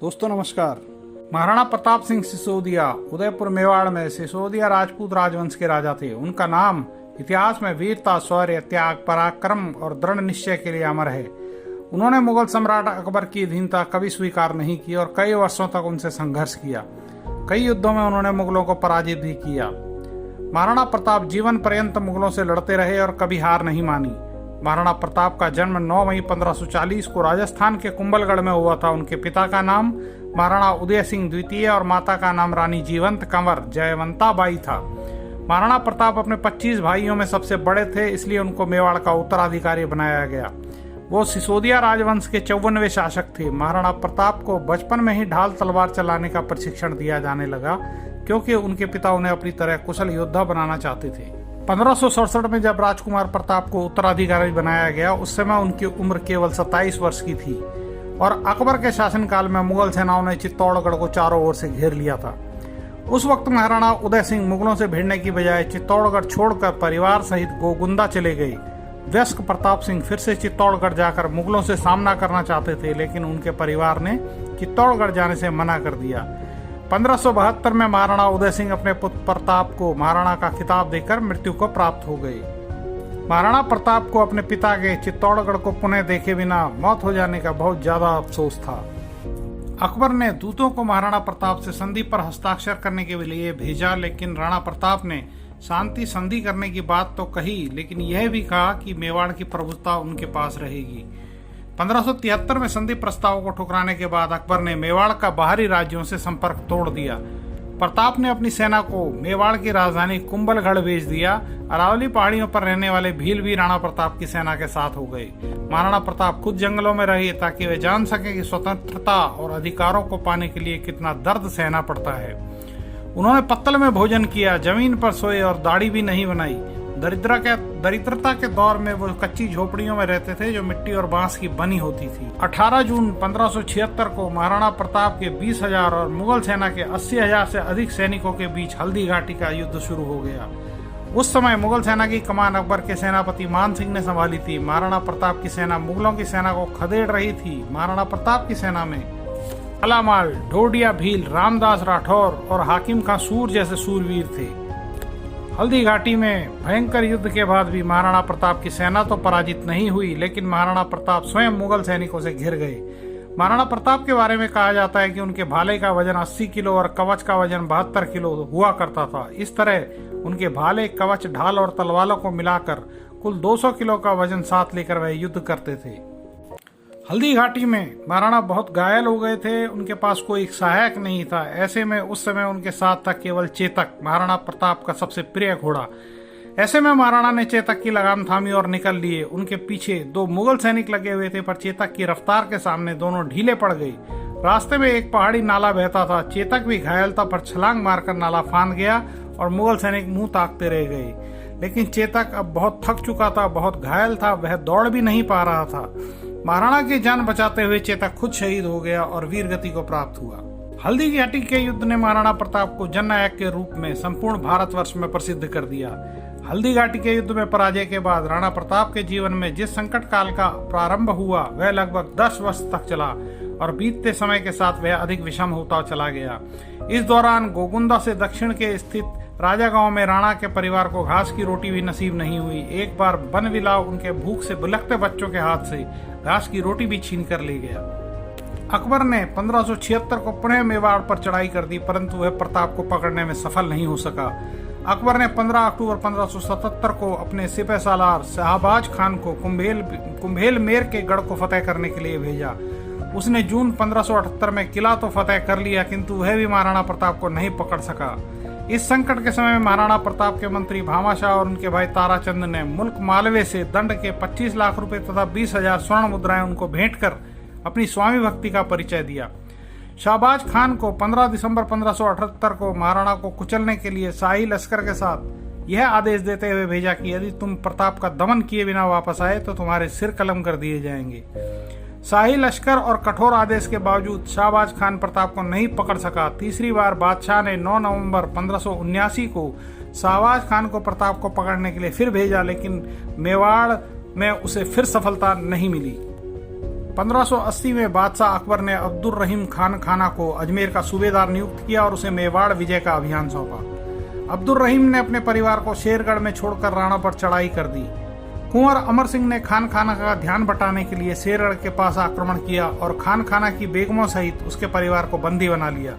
दोस्तों नमस्कार। महाराणा प्रताप सिंह सिसोदिया उदयपुर मेवाड़ में सिसोदिया राजपूत राजवंश के राजा थे। उनका नाम इतिहास में वीरता, शौर्य, त्याग, पराक्रम और दृढ़ निश्चय के लिए अमर है। उन्होंने मुगल सम्राट अकबर की अधीनता कभी स्वीकार नहीं की और कई वर्षों तक उनसे संघर्ष किया। कई युद्धों में उन्होंने मुगलों को पराजित भी किया। महाराणा प्रताप जीवन पर्यंत मुगलों से लड़ते रहे और कभी हार नहीं मानी। महाराणा प्रताप का जन्म 9 मई 1540 को राजस्थान के कुंभलगढ़ में हुआ था। उनके पिता का नाम महाराणा उदय सिंह द्वितीय और माता का नाम रानी जीवंत कंवर जयवंता बाई था। महाराणा प्रताप अपने 25 भाइयों में सबसे बड़े थे, इसलिए उनको मेवाड़ का उत्तराधिकारी बनाया गया। वो सिसोदिया राजवंश के 54वें शासक थे। महाराणा प्रताप को बचपन में ही ढाल तलवार चलाने का प्रशिक्षण दिया जाने लगा, क्योंकि उनके पिता उन्हें अपनी तरह कुशल योद्धा बनाना चाहते थे। 1567 में जब राजकुमार प्रताप को उत्तराधिकारी बनाया गया, उस समय उनकी उम्र केवल 27 वर्ष की थी और अकबर के शासनकाल में मुगल सेनाओं ने चित्तौड़गढ़ को चारों ओर से घेर लिया था। उस वक्त महाराणा उदय सिंह मुगलों से भिड़ने की बजाय चित्तौड़गढ़ छोड़कर परिवार सहित गोगुंदा चले गए। वयस्क प्रताप सिंह फिर से चित्तौड़गढ़ जाकर मुगलों से सामना करना चाहते थे, लेकिन उनके परिवार ने चित्तौड़गढ़ जाने से मना कर दिया। 1572 में महाराणा उदय सिंह अपने पुत्र प्रताप को महाराणा का खिताब देकर मृत्यु को प्राप्त हो गए। महाराणा प्रताप को अपने पिता के चित्तौड़गढ़ को पुनः देखे बिना मौत हो जाने का बहुत ज्यादा अफसोस था। अकबर ने दूतों को महाराणा प्रताप से संधि पर हस्ताक्षर करने के लिए भेजा, लेकिन राणा प्रताप ने शांति संधि करने की बात तो कही, लेकिन यह भी कहा कि मेवाड़ की प्रभुता उनके पास रहेगी। 1573 में संधि प्रस्ताव को ठुकराने के बाद अकबर ने मेवाड़ का बाहरी राज्यों से संपर्क तोड़ दिया। प्रताप ने अपनी सेना को मेवाड़ की राजधानी कुंभलगढ़ भेज दिया। अरावली पहाड़ियों पर रहने वाले भील भी राणा प्रताप की सेना के साथ हो गए। महाराणा प्रताप खुद जंगलों में रहे ताकि वे जान सके कि स्वतंत्रता और अधिकारों को पाने के लिए कितना दर्द सहना पड़ता है। उन्होंने पत्तल में भोजन किया, जमीन पर सोए और दाढ़ी भी नहीं बनाई। दरिद्रता के दौर में वो कच्ची झोपड़ियों में रहते थे जो मिट्टी और बांस की बनी होती थी। 18 जून 1576 को महाराणा प्रताप के 20,000 और मुगल सेना के 80,000 से अधिक सैनिकों के बीच हल्दी घाटी का युद्ध शुरू हो गया। उस समय मुगल सेना की कमान अकबर के सेनापति मान सिंह ने संभाली थी। महाराणा प्रताप की सेना मुगलों की सेना को खदेड़ रही थी। महाराणा प्रताप की सेना में अलामाल, ढोडिया भील, रामदास राठौर और हाकिम खां सूर जैसे सूरवीर थे। हल्दी घाटी में भयंकर युद्ध के बाद भी महाराणा प्रताप की सेना तो पराजित नहीं हुई, लेकिन महाराणा प्रताप स्वयं मुगल सैनिकों से घिर गए। महाराणा प्रताप के बारे में कहा जाता है कि उनके भाले का वजन 80 किलो और कवच का वजन 72 किलो हुआ करता था। इस तरह उनके भाले, कवच, ढाल और तलवारों को मिलाकर कुल 200 किलो का वजन साथ लेकर वह युद्ध करते थे। हल्दी घाटी में महाराणा बहुत घायल हो गए थे। उनके पास कोई सहायक नहीं था। ऐसे में उस समय उनके साथ था केवल चेतक, महाराणा प्रताप का सबसे प्रिय घोड़ा। ऐसे में महाराणा ने चेतक की लगाम थामी और निकल लिए। उनके पीछे 2 मुगल सैनिक लगे हुए थे, पर चेतक की रफ्तार के सामने दोनों ढीले पड़ गए। रास्ते में एक पहाड़ी नाला बहता था। चेतक भी घायल था, पर छलांग मारकर नाला फांद गया और मुगल सैनिक मुंह ताकते रह गए। लेकिन चेतक अब बहुत थक चुका था, बहुत घायल था, वह दौड़ भी नहीं पा रहा था। महाराणा की जान बचाते हुए चेतक खुद शहीद हो गया और वीर गति को प्राप्त हुआ। हल्दी घाटी के युद्ध ने महाराणा प्रताप को जननायक के रूप में संपूर्ण भारतवर्ष में प्रसिद्ध कर दिया। हल्दी घाटी के युद्ध में पराजय के बाद राणा प्रताप के जीवन में जिस संकट काल का प्रारंभ हुआ, वह लगभग 10 वर्ष तक चला और बीतते समय के साथ वह अधिक विषम होता चला गया। इस दौरान गोगुंदा से दक्षिण के स्थित राजा गांव में राणा के परिवार को घास की रोटी भी नसीब नहीं हुई। एक बार बनविलाव उनके भूख से बिलखते बच्चों के हाथ से घास की रोटी भी छीन कर ले गया। अकबर ने 1576 को पुनः मेवाड़ पर चढ़ाई कर दी, परंतु वह प्रताप को पकड़ने में सफल नहीं हो सका। अकबर ने 15 अक्टूबर 1577 को अपने सिपह सालार शहबाज खान को कुंभेल मेर के गढ़ को फतेह करने के लिए भेजा। उसने जून 1578 में किला तो फतेह कर लिया, किंतु वह भी महाराणा प्रताप को नहीं पकड़ सका। इस संकट के समय में महाराणा प्रताप के मंत्री भामाशाह और उनके भाई ताराचंद ने मुल्क मालवे से दंड के 25 लाख रुपए तथा 20,000 स्वर्ण मुद्राएं उनको भेंट कर अपनी स्वामी भक्ति का परिचय दिया। शहबाज खान को 15 दिसंबर 1578 को महाराणा को कुचलने के लिए शाही लश्कर के साथ यह आदेश देते हुए भेजा कि यदि तुम प्रताप का दमन किए बिना वापस आए तो तुम्हारे सिर कलम कर दिए जाएंगे। शाही लश्कर और कठोर आदेश के बावजूद शहबाज खान प्रताप को नहीं पकड़ सका। तीसरी बार बादशाह ने 9 नवंबर 1579 को शहबाज खान को प्रताप को पकड़ने के लिए फिर भेजा, लेकिन मेवाड़ में उसे फिर सफलता नहीं मिली। 1580 में बादशाह अकबर ने अब्दुल रहीम खान खाना को अजमेर का सूबेदार नियुक्त किया और उसे मेवाड़ विजय का अभियान सौंपा। अब्दुल रहीम ने अपने परिवार को शेरगढ़ में छोड़कर राणा पर चढ़ाई कर दी। कुंवर अमर सिंह ने खान खाना का ध्यान बटाने के लिए शेरगढ़ के पास आक्रमण किया और खान खाना की बेगमों सहित उसके परिवार को बंदी बना लिया।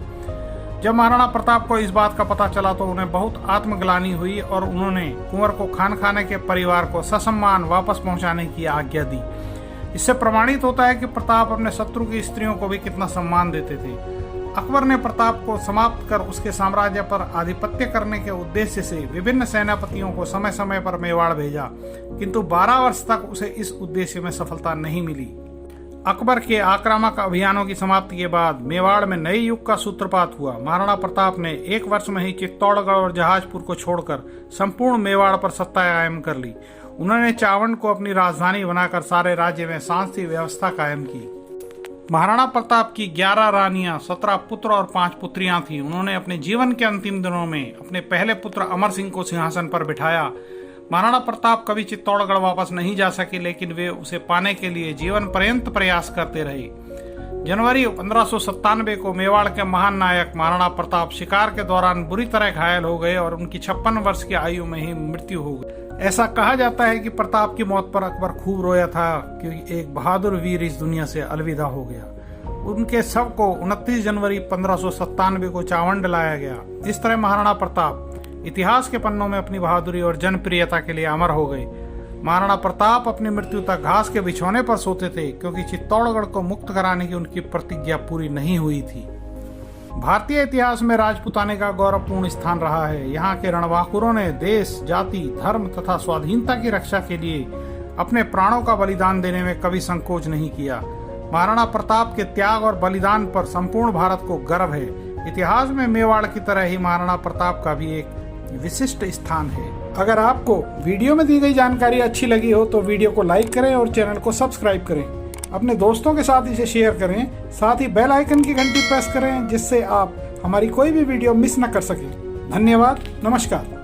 जब महाराणा प्रताप को इस बात का पता चला तो उन्हें बहुत आत्मग्लानि हुई और उन्होंने कुंवर को खान खाना के परिवार को ससम्मान वापस पहुंचाने की आज्ञा दी। इससे प्रमाणित होता है कि प्रताप अपने शत्रु की स्त्रियों को भी कितना सम्मान देते थे। अकबर ने प्रताप को समाप्त कर उसके साम्राज्य पर आधिपत्य करने के उद्देश्य से विभिन्न सेनापतियों को समय समय पर मेवाड़ भेजा, किंतु 12 वर्ष तक उसे इस उद्देश्य में सफलता नहीं मिली। अकबर के आक्रामक अभियानों की समाप्ति के बाद मेवाड़ में नए युग का सूत्रपात हुआ। महाराणा प्रताप ने 1 वर्ष में ही चित्तौड़गढ़ और जहाजपुर को छोड़कर संपूर्ण मेवाड़ पर सत्ता कायम कर ली। उन्होंने चावंड को अपनी राजधानी बनाकर सारे राज्य में शांति व्यवस्था कायम की। महाराणा प्रताप की 11 रानियां, 17 पुत्र और 5 पुत्रियां थीं। उन्होंने अपने जीवन के अंतिम दिनों में अपने पहले पुत्र अमर सिंह को सिंहासन पर बिठाया। महाराणा प्रताप कभी चित्तौड़गढ़ वापस नहीं जा सके, लेकिन वे उसे पाने के लिए जीवन पर्यंत प्रयास करते रहे। जनवरी 1597 को मेवाड़ के महान नायक महाराणा प्रताप शिकार के दौरान बुरी तरह घायल हो गए और उनकी 56 वर्ष की आयु में ही मृत्यु हो गई। ऐसा कहा जाता है कि प्रताप की मौत पर अकबर खूब रोया था, क्योंकि एक बहादुर वीर इस दुनिया से अलविदा हो गया। उनके शव को 29 जनवरी 1597 को चावंड लाया गया। इस तरह महाराणा प्रताप इतिहास के पन्नों में अपनी बहादुरी और जनप्रियता के लिए अमर हो गए। महाराणा प्रताप अपनी मृत्यु तक घास के बिछौने पर सोते थे, क्योंकि चित्तौड़गढ़ को मुक्त कराने की उनकी प्रतिज्ञा पूरी नहीं हुई थी। भारतीय इतिहास में राजपूताने का गौरवपूर्ण स्थान रहा है। यहाँ के रणबांकुरों ने देश, जाति, धर्म तथा स्वाधीनता की रक्षा के लिए अपने प्राणों का बलिदान देने में कभी संकोच नहीं किया। महाराणा प्रताप के त्याग और बलिदान पर संपूर्ण भारत को गर्व है। इतिहास में मेवाड़ की तरह ही महाराणा प्रताप का भी एक विशिष्ट स्थान है। अगर आपको वीडियो में दी गई जानकारी अच्छी लगी हो तो वीडियो को लाइक करें और चैनल को सब्सक्राइब करें। अपने दोस्तों के साथ इसे शेयर करें। साथ ही बेल आइकन की घंटी प्रेस करें, जिससे आप हमारी कोई भी वीडियो मिस न कर सकें। धन्यवाद। नमस्कार।